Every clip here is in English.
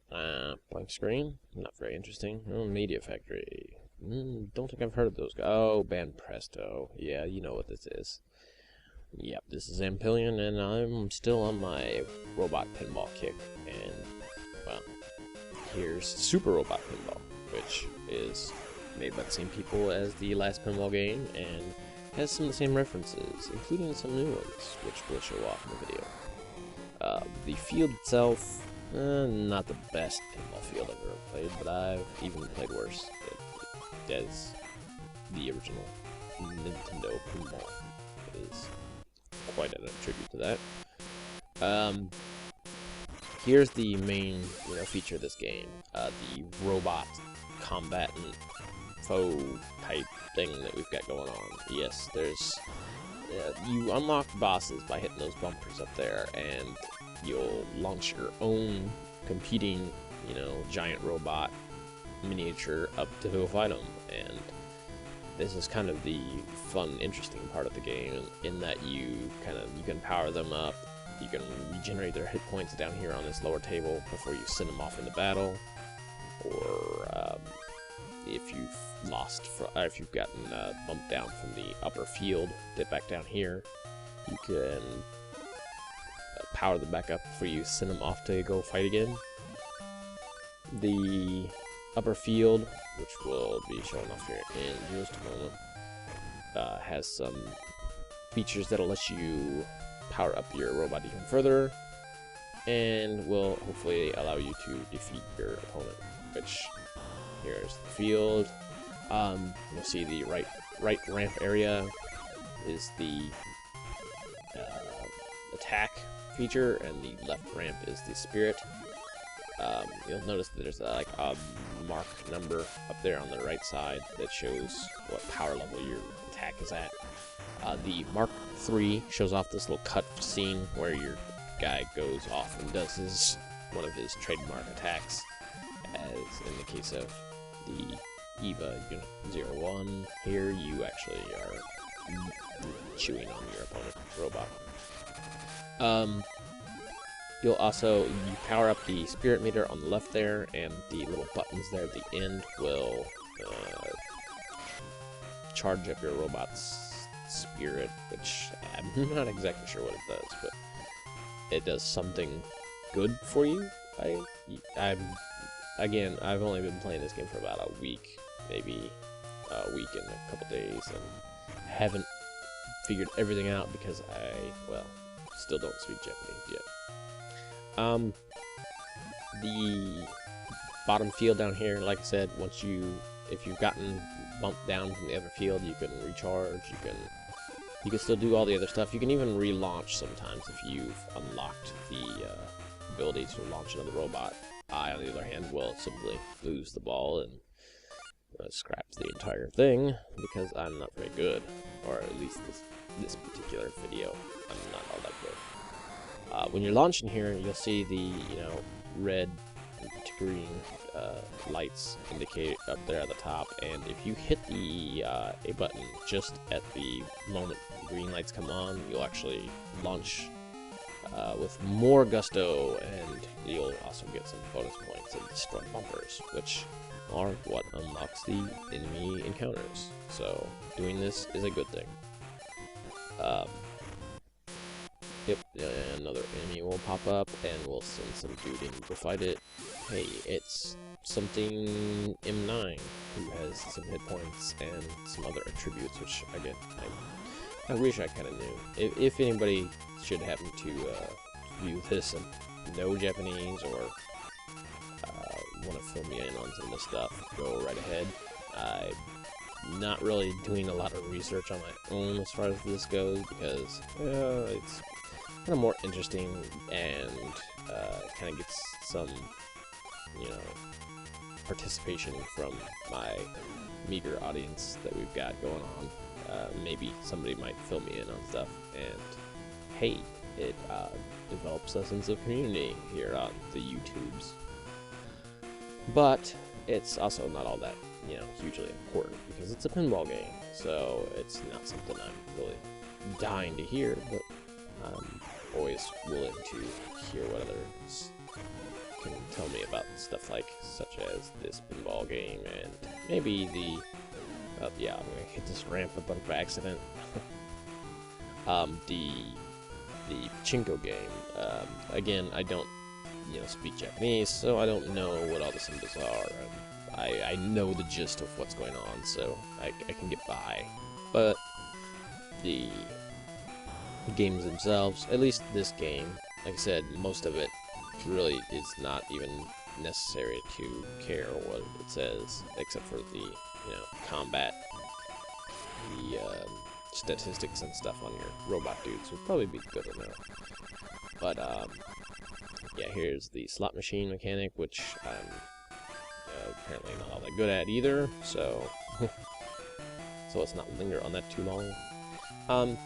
Blank screen. Not very interesting. Oh, Media Factory. Don't think I've heard of those guys. Oh, Banpresto. Yeah, you know what this is. Yep, this is Evangelion, and I'm still on my robot pinball kick. And, well, here's Super Robot Pinball, which is made by the same people as the last pinball game, and has some of the same references, including some new ones, which we'll show off in the video. The field itself, not the best pinball field I've ever played, but I've even played worse. It is the original Nintendo pinball. It is quite a tribute to that. Here's the main, feature of this game: the robot combatant foe type thing that we've got going on. Yes, there's you unlock bosses by hitting those bumpers up there, and you'll launch your own competing, giant robot miniature up to go fight them. And this is kind of the fun, interesting part of the game, in that you can power them up. You can regenerate their hit points down here on this lower table before you send them off into battle, or if you've if you've gotten bumped down from the upper field, dip back down here, you can power them back up before you send them off to go fight again. The upper field, which will be shown off here in just a moment, has some features that'll let you power up your robot even further, and will hopefully allow you to defeat your opponent. Which, here's the field. You'll see the right ramp area is the attack feature, and the left ramp is the spirit. You'll notice that there's like a mark number up there on the right side that shows what power level your attack is at. The Mark III shows off this little cut scene where your guy goes off and does one of his trademark attacks, as in the case of the EVA 01. Here you actually are chewing on your opponent robot. You power up the spirit meter on the left there, and the little buttons there at the end will charge up your robot's spirit, which I'm not exactly sure what it does, but it does something good for you. Again, I've only been playing this game for about a week, maybe a week and a couple days, and haven't figured everything out because I still don't speak Japanese yet. The bottom field down here, like I said, if you've gotten bumped down from the other field, you can recharge. You can still do all the other stuff. You can even relaunch sometimes if you've unlocked the ability to launch another robot. I, on the other hand, will simply lose the ball and scrap the entire thing because I'm not very good, or at least this particular video, I'm not all that good. When you're launching here, you'll see the red to green lights indicate up there at the top, and if you hit the A button just at the moment the green lights come on, you'll actually launch with more gusto, and you'll also get some bonus points and destroy bumpers, which are what unlocks the enemy encounters. So doing this is a good thing. Another enemy will pop up, and we'll send some dude in to go fight it. Hey, it's something M9, who has some hit points and some other attributes, which, again, I wish I kind of knew. If anybody should happen to view this and know Japanese, or want to fill me in on some of this stuff, go right ahead. I'm not really doing a lot of research on my own as far as this goes, because it's kind of more interesting, and kind of gets some, participation from my meager audience that we've got going on. Maybe somebody might fill me in on stuff, and hey, it develops a sense of community here on the YouTubes. But it's also not all that, hugely important, because it's a pinball game, so it's not something I'm really dying to hear, but I'm always willing to hear what others can tell me about stuff like such as this pinball game and maybe the yeah, I'm gonna hit this ramp a bunch by accident. The pachinko game. Again, I don't speak Japanese, so I don't know what all the symbols are. I know the gist of what's going on, so I can get by. But the games themselves, at least this game, like I said, most of it really is not even necessary to care what it says, except for the combat, the statistics and stuff on your robot dudes would probably be good to know. But yeah, here's the slot machine mechanic, which I'm apparently not all that good at either, so so let's not linger on that too long.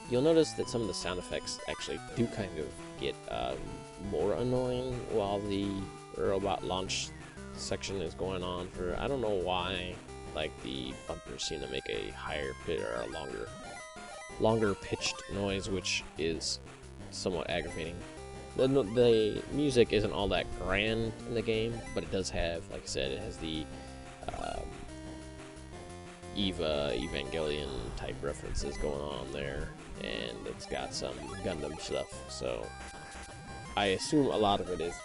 You'll notice that some of the sound effects actually do kind of get more annoying while the robot launch section is going on. For I don't know why, like the bumpers seem to make a higher pitch or a longer pitched noise, which is somewhat aggravating. The music isn't all that grand in the game, but it does have, like I said, it has the Evangelion type references going on there, and it's got some Gundam stuff, so I assume a lot of it is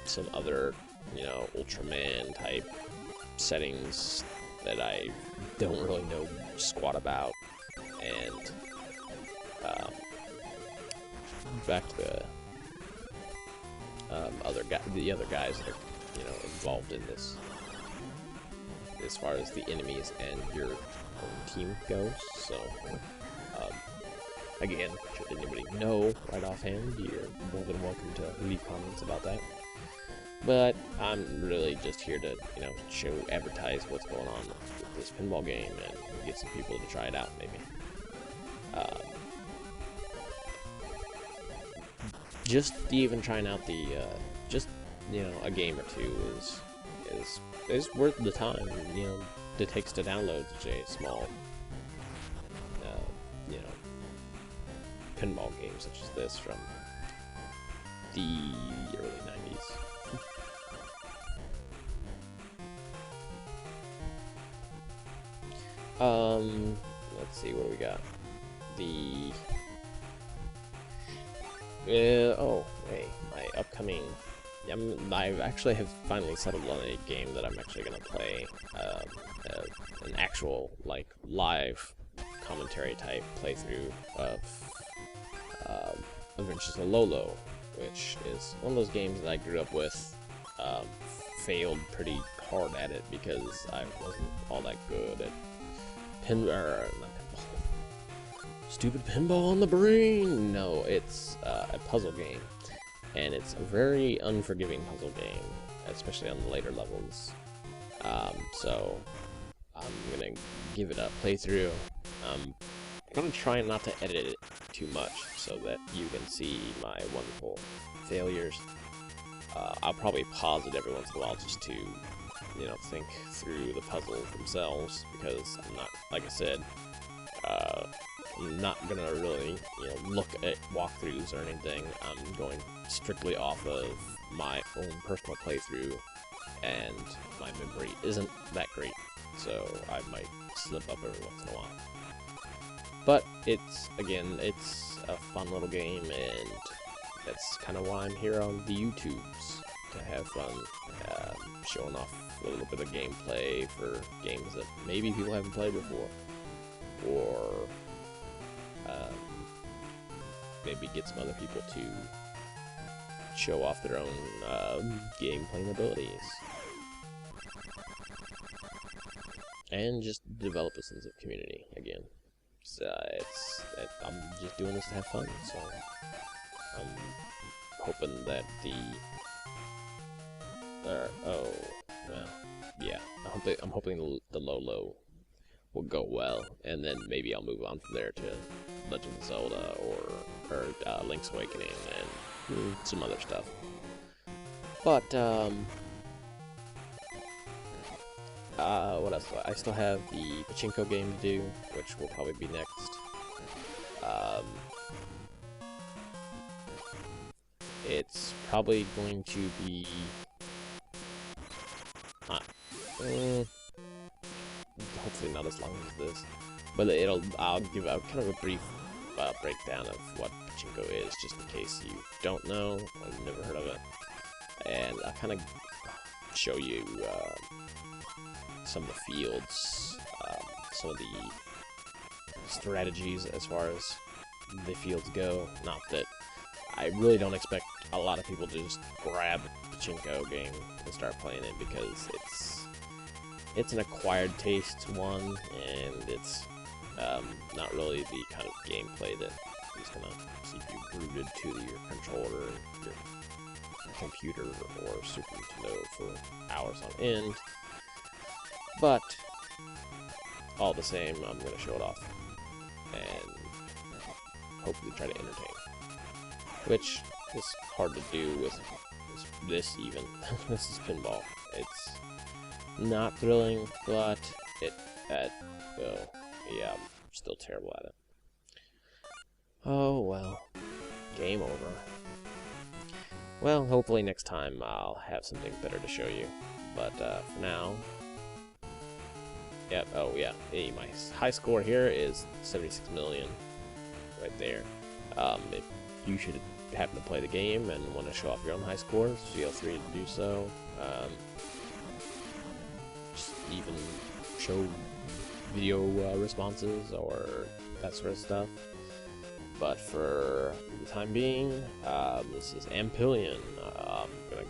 some other, Ultraman type settings that I don't really know squat about. And back to the other guys that are involved in this, as far as the enemies and your own team goes. So again, should anybody know right offhand, you're more than welcome to leave comments about that. But I'm really just here to advertise what's going on with this pinball game and get some people to try it out, maybe. Just even trying out the a game or two is worth the time. It takes to download such a small pinball game such as this from the early 90s. Let's see, what do we got? Oh, hey, my upcoming... I actually have finally settled on a game that I'm actually going to play, an actual, live commentary type playthrough of Adventures of Lolo, which is one of those games that I grew up with, failed pretty hard at it because I wasn't all that good at not pinball. Stupid pinball on the brain! No, it's a puzzle game, and it's a very unforgiving puzzle game, especially on the later levels. So I'm gonna give it a playthrough. I'm gonna try not to edit it too much so that you can see my wonderful failures. I'll probably pause it every once in a while just to think through the puzzles themselves, because I'm not, like I said, I'm not gonna really, look at walkthroughs or anything. I'm going strictly off of my own personal playthrough, and my memory isn't that great, so I might slip up every once in a while. But it's a fun little game, and that's kind of why I'm here on the YouTubes, to have fun, showing off a little bit of gameplay for games that maybe people haven't played before, or maybe get some other people to show off their own game-playing abilities, and just develop a sense of community again. So I'm just doing this to have fun, so I'm hoping that I'm hoping the Lolo will go well, and then maybe I'll move on from there to Legend of Zelda or Link's Awakening and some other stuff. But what else? I still have the pachinko game to do, which will probably be next. It's probably going to be hopefully not as long as this, but I'll give out kind of a brief breakdown of what pachinko is, just in case you don't know or you've never heard of it, and I'll kind of show you some of the fields, some of the strategies as far as the fields go. Not that I really don't expect a lot of people to just grab a pachinko game and start playing it, because it's an acquired taste one, and it's not really the kind of gameplay that is gonna keep you rooted to your controller, your computer, or Super Nintendo for hours on end. But all the same, I'm gonna show it off and hopefully try to entertain, which is hard to do with this even. This is pinball. It's not thrilling, but yeah, I'm still terrible at it. Oh well, game over. Well, hopefully next time I'll have something better to show you, but for now, yep. Oh yeah, hey, my high score here is 76 million, right there. If you should happen to play the game and want to show off your own high scores, feel free to do so. Just even show video responses or that sort of stuff. But for the time being, this is Evangelion. I'm gonna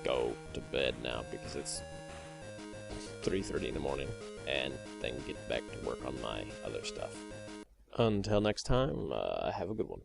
go to bed now because it's 3:30 in the morning, and then get back to work on my other stuff. Until next time, have a good one.